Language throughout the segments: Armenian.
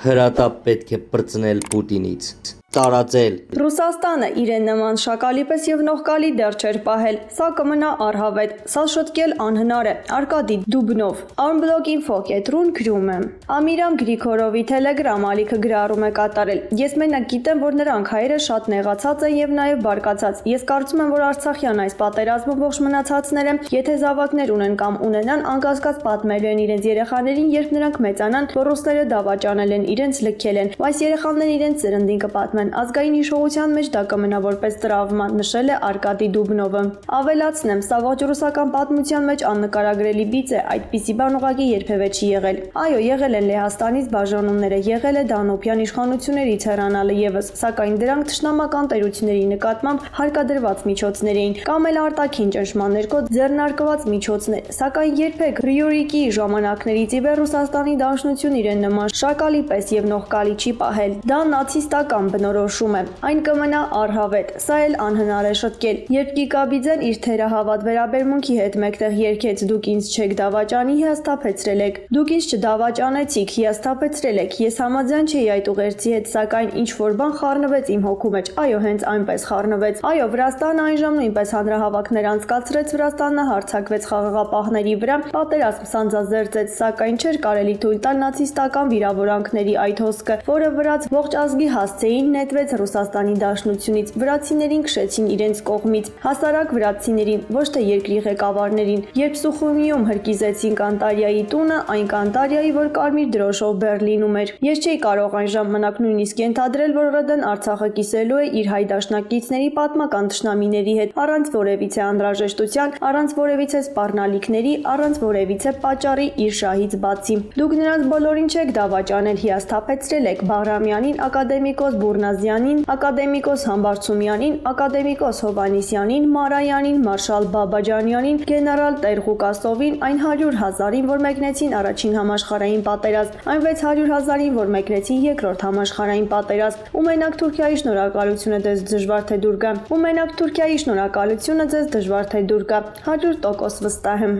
հրատապ պետք է բրծնել Պուտինից, տարածել։ Ռուսաստանը իրեն նման շակալի պես եւ նողկալի դեռ չէր պահել, սա կմնա առհավետ, սա շտկել անհնար է, Արկադի Դուբնով, Armblog.info կետրուն գրում է։ Ամիրամ Գրիգորովի Telegram ալիքը գրառում է կատարել, ես մենակ գիտեմ, որ նրանք հայերը շատ նեղացած են եւ նաեւ բարկացած, ես կարծում եմ, որ Արցախյան այս պատերազմում ողջ մնացածները, եթե զավակներ ունեն կամ ունենան, անկասկած պատմելու են իրենց երեխաներին, երբ նրանք մեծանան, որ ռուսները դավաճանել են, իրենց լքել են, այս երեխաներն իրենց ծրնդին կպատմեն ազգային հիշողության մեջ դա կմնա որպես տրավմա, նշել է Արկադի Դուբնովը։ Ավելացնեմ, սա ողջ ռուսական պատմության մեջ աննկարագրելի բիծ է, այդպիսի բան ուղղակի երբևէ չի եղել։ Այո, եղել են Լեհաստանից բաժանումները, եղել է Դանոբյան իշխանություններից հեռանալը եւս, սակայն դրանք թշնամական տերությունների նկատմամբ հարկադրված միջոցներ էին, կամ էլ արտաքին ճնշման ներքո ձեռնարկված միջոցներ, սակայն երբեք Ռյուրիկի ժամանակներից ի վեր Ռուսաստանի Դաշնություն իրեն նման շակալի պես եւ նողկալի չի պահել։ Դա նացիստական բնորոշում է, այն կմնա առհավետ, սա էլ անհնար է շտկել։ Երբ Կիկաբիձեն իր թերահավատ վերաբերմունքի հետ մեկտեղ երգեց դուք ինձ չեք դավաճանի, հիասթափեցրել եք, դուք ինձ չդավաճանեցիք, հիասթափեցրել եք, ես համաձայն չէի այդ ուղերձի հետ, սակայն ինչ որ բան խառնվեց իմ հոգու մեջ, այո, հենց այնպես խառնվեց։ Այո, Վրաստանը այն ժամ նույնպես հանրահավաքներ անցկացրեց, Վրաստանը հարձակվեց խաղաղապահների վրա, պատերազմ սանձազերծեց, սակայն չէր կարելի թույլ տալ նացիստական վիրավորանքների այդ հոսքը, որը վրաց ողջ ազգի հասցեին նետվեց Ռուսաստանի Դաշնությունից, վրացիներին քշեցին իրենց կողմից, հասարակ վրացիներին, ոչ թե երկրի ղեկավարներին։ Երբ Սուխումիում հրկիզեցին Կանտարիայի տունը, այն Կանտարիայի, որ կարմիր դրոշով Բեռլինում էր, ես չէի կարող այն ժամանակ նույնիսկ ենթադրել, որ ՌԴ-ն Արցախը կիսելու է իր հայ դաշնակիցների պատմական թշնամիների հետ, առանց որևիցե անհրաժեշտության, առանց որևիցե սպառնալիքների, առանց որևիցե պատճառի իր շահից բացի։ Դուք նրանց բոլորին չեք դավաճանել, հիասթափեցրել եք Բաղրամյանին, ակադեմիկոս Բուրնազյանին, ակադեմիկոս Համբարձումյանին, ակադեմիկոս Հովանիսյանին, Մարայանին, մարշալ Բաբաջանյանին, գեներալ Տեր-Ղուկասովին, այն 100,000-ին, որ մեկնեցին առաջին համաշխարհային պատերազմ, այն 600,000-ին, որ մեկնեցին երկրորդ համաշխարհային պատերազմ։ Ու մենակ Թուրքիայի շնորհակալությունը ձեզ դժվար թե դուր գա։ Ու մենակ Թուրքիայի շնորհակալությունը ձեզ դժվար թե դուր գա։ 100% վստահ եմ։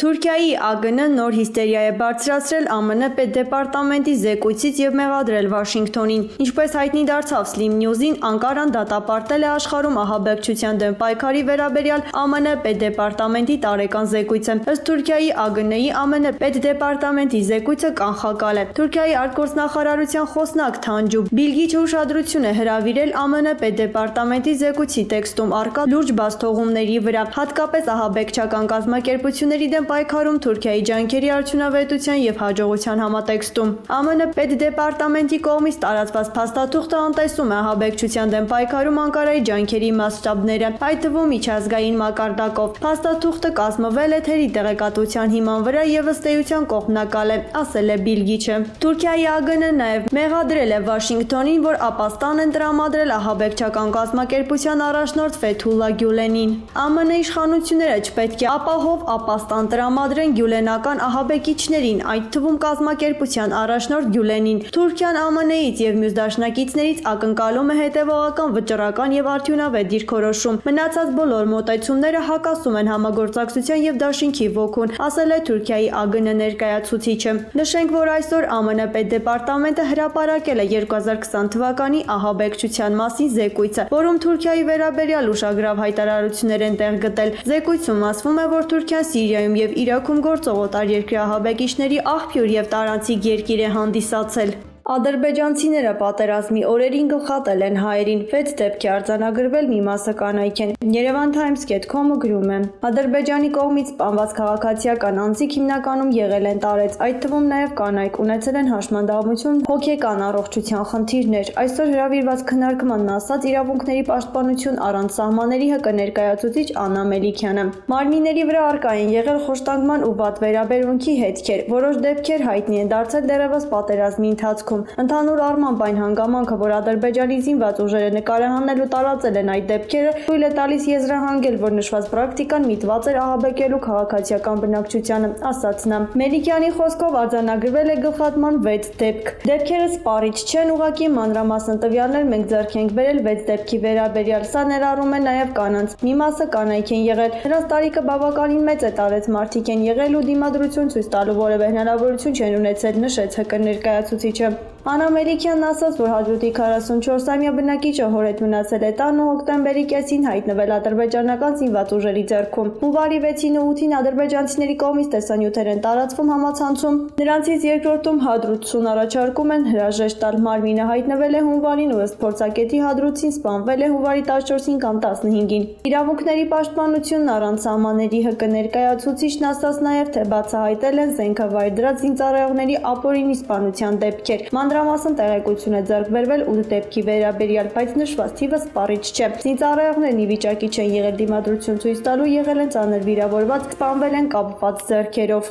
Թուրքիայի ԱԳՆ նոր հիստերիա է բարձրացրել ԱՄՆ պետդեպարտամենտի զեկույցից եւ մեղադրել Վաշինգտոնին։ Ինչպես հայտնի դարձավ Slim News-ին, Անկարան դատապարտել է աշխարհում ահաբեկչության դեմ պայքարի վերաբերյալ ԱՄՆ պետդեպարտամենտի տարեկան զեկույցը։ Ըստ Թուրքիայի ԱԳՆ-ի ԱՄՆ պետդեպարտամենտի զեկույցը կանխակալ է։ Թուրքիայի արտգործնախարարության խոսնակ Թանջու Բիլգիչը ուշադրություն է հրավիրել ԱՄՆ պետդեպարտամենտի զեկույցի տեքստում առկա լուրջ բացթողումների վրա, հատկապես ահաբեկչական կազմակերպությունների դեմ պայքարում Թուրքիայի ջանքերի արդյունավետության եւ հաջողության համատեքստում։ ԱՄՆ պետդեպարտամենտի կողմից տարածված փաստաթուղթը անտեսում է ահաբեկչության դեմ պայքարում Անկարայի ջանքերի մասշտաբները, այդ թվում միջազգային մակարդակով։ Փաստաթուղթը կազմվել է թերի տեղեկատվության հիման վրա եւ ըստ էության կողմնակալ է, ասել է Բիլգիչը։ Թուրքիայի ԱԳՆ-ն նաեւ մեղադրել է Վաշինգտոնին, որ ապաստան են տրամադրել ահաբեկչական կազմակերպության առաջնորդ Ֆեթուլլա Գյուլենին։ ԱՄՆ իշխանությունները չպետք է ապահով ապաստան տրամադրեն գյուլենական ահաբեկիչներին, այդ թվում կազմակերպության առաջնորդ Գյուլենին։ Թուրքիան ԱՄՆ-ից եւ մյուս դաշնակիցներից ակնկալում է հետեւողական, վճռական եւ արդյունավետ դիրքորոշում։ Մնացած բոլոր մոտեցումները հակասում են համագործակցության եւ դաշինքի ոգուն, ասել է Թուրքիայի ԱԳՆ ներկայացուցիչը։ Նշենք, որ այսօր ԱՄՆ պետդեպարտամենտը հրապարակել է 2020 թվականի ահաբեկչության մասին զեկույցը, որում Թուրքիայի վերաբերյալ ուշագրավ հայտարարություններ են տեղ գտել։ Զեկույցում ասվում է, որ Թուրքիան Սիրիայում եւ Իրաքում գործող օտարերկրյա ահաբեկիչների աղբյուր եւ տարանցիկ երկիր է հանդիսացել։ Ադրբեջանցիները պատերազմի օրերին գլխատել են հայերին, 6 դեպք է արձանագրվել, մի մասը կանայք են։ Yerevantimes.com-ը գրում է. Ադրբեջանի կողմից սպանված քաղաքացիական անձիկ հիմնականում եղել են տարեց, այդ թվում նաև կանայք ունեցել են հաշմանդամություն, հոգեկան առողջության խնդիրներ։ Այսօր հրավիրված քննարկմանն ասած իրավունքների պաշտպանություն առանց սահմանների ՀԿ ներկայացուցիչ Աննա Մելիքյանը։ Մարմինների վրա առկա են եղել խոշտանգման ու վատ վերաբերմունքի հետքեր, որոշ դեպքեր հայտնի են դարձել դեռևս պատերազմի ընթացքում։ Ընդհանուր առմամբ այն հանգամանքը, որ Ադրբեջանի զինված ուժերը նկարահանել ու տարածել են այդ դեպքերը, թույլ է տալիս եզրահանգել, որ նշված պրակտիկան միտված էր ահաբեկելու քաղաքացիական բնակչությանը, ասաց նա։ Մելիքյանի խոսքով արձանագրվել է գլխատման 6 դեպք։ Դեպքերը սպառիչ չեն, ուղղակի մանրամասն տվյալներ մենք ձեռք ենք բերել 6 դեպքի վերաբերյալ։ Սա ներառում է նաև կանանց։ Մի մասը կանայք են եղել։ Նրանց տարիքը բավականին մեծ է, տարեց մարդիկ են եղել ու դիմադրություն ցույց տալու որևէ հնարավորություն չեն ունեցել, նշեց ՀԿ ներկայացուցիչը։ Անա Մելիքյանն ասաց, որ հաջորդի 44-ամյա բնակիչը հոր հետ մնացել է տան ու հոկտեմբերի կեսին հայտնվել ադրբեջանական զինված ուժերի ձեռքում։ Հունվարի 6-ին ու 8-ին ադրբեջանցիների կողմից տեսանյութեր են տարածվում համացանցում։ Նրանցից երկրորդում Հադրութսուն առաջարկում են հրաժեշտ տալ։ Մարմինը հայտնվել է հունվարին ու ըստ փորձագետի Հադրութին սպանվել է հունվարի 14-ին կամ 15-ին։ Իրավունքների պաշտպանությունն առանց սահմանների ՀԿ ներկայացուցիչն ասաց նաև, թե բացահայտել են զենքավայր դրած զինծառայողների ապօրինի սպանության դեպքեր։ Մանրամասն տեղեկություն է ձեռք բերվել 8 դեպքի վերաբերյալ, բայց նշված թիվը սպառիչ չէ։ Զինծառայողներն ի վիճակի չեն եղել դիմադրություն ցույց տալու, եղել են ծանր վիրավորված, սպանվել են կապված ձեռքերով։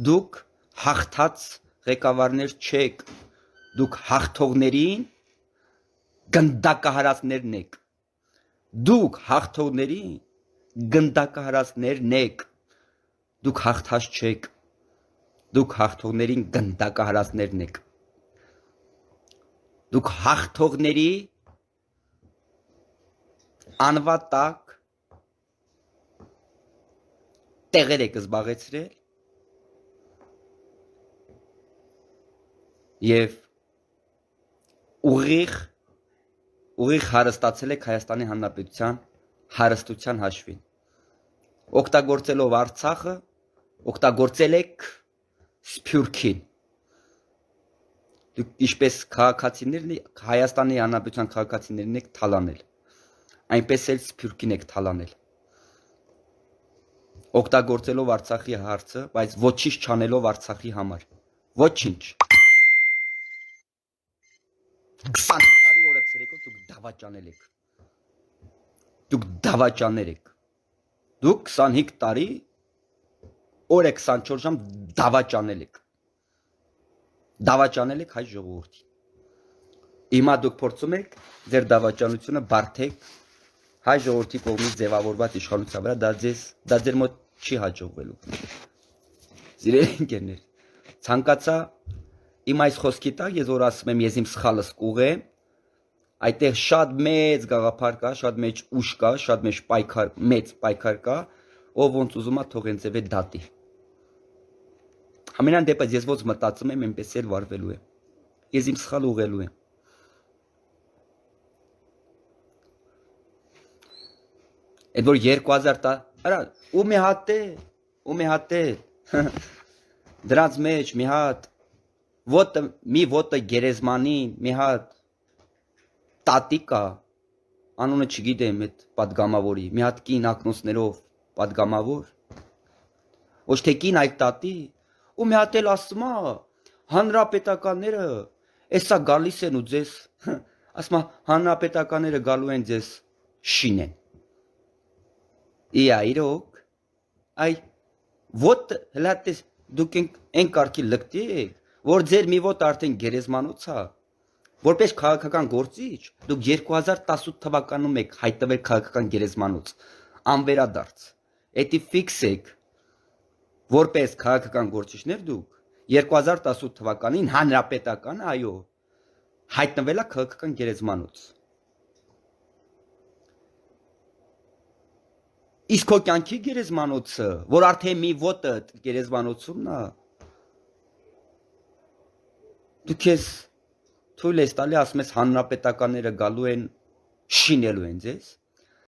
Դուք հաղթած ղեկավարներ չեք, դուք հաղթողներին գնդակահարածներն եք։ Դուք հաղթողներին գնդակահարածներն եք։ Դուք հաղթած չեք։ Դուք հաղթողներին գնդակահարածներն եք։ Դուք հաղթողների անվատակ տեղեր եք զբաղեցրել եւ ուղիղ հարստացել եք Հայաստանի Հանրապետության հարստության հաշվին։ Օգտագործելով Արցախը, օգտագործել եք Սփյուռքին։ Դուք ինչպես քաղաքացիներն Հայաստանի Հանրապետության քաղաքացիներն եք թալանել, այնպես էլ Սփյուռքին եք թալանել։ Օգտագործելով Արցախի հարցը, բայց ոչինչ չանելով Արցախի համար։ Ոչինչ։ 20 տարի օրացրեկով դուք դավաճանել եք։ Դուք դավաճաներ եք։ Դուք 25 տարի օրը 24 ժամ դավաճանել եք։ Դավաճանել եք հայ ժողովրդին։ Հիմա դուք փորձում եք ձեր դավաճանությունը բարթեք հայ ժողովրդի կողմից ձևավորված իշխանության վրա, դա ձեր մոտ չի հաջողվելու։ Սիրելի ընկերներ, ցանկացա իմ այս խոսքի տակ ես որ ասում եմ ես իմ սխալս կուղեմ, այդտեղ շատ մեծ գաղափար կա, շատ մեծ ուժ կա, շատ մեծ պայքար կա, ով ոնց ուզում է թող ինձ դատի։ Ամենայն դեպս ես ոնց մտածում եմ, այնպես էլ վարվելու եմ։ Ես իմ սխալ ուղղելու եմ։ Այդ որ 2000 տա, արա, ու մի հատ է, դրանց մեջ մի հատ, մի ոտը գերեզմանին, մի հատ տատի կա, անունը չգիտեմ այդ պատգամավորի, մի հատ կին ակնոցներով պատգամավոր, ոչ թե կին այդ տատի, ու մի հատ էլ ասում է, հանրապետականները էսա գալիս են ու ձեզ, ասում է, հանրապետականները գալու են ձեզ շինեն։ Իա իրոք, այ ոտ հլատես դուք են կարգի լկտի եք, որ ձեր մի ոտ արդեն գերեզմանոց է, որպես քաղաքական գործիչ, դուք 2018 թվականում եք հայտնվել քաղաքական գերեզմանոց, անվերադարձ, էդի ֆիքս եք, որպես քաղաքական գործիչներ դուք 2018 թվականին հանրապետական, այո, հայտնվել է քաղաքական գերեզմանոց։ Իսկ քո կյանքի գերեզմանոցը, որ արդեն մի ոտը գերեզմանոցումն է, դու քեզ թույլ ես տալի ասում ես հանրապետականները գալու են շինելու են ձեզ,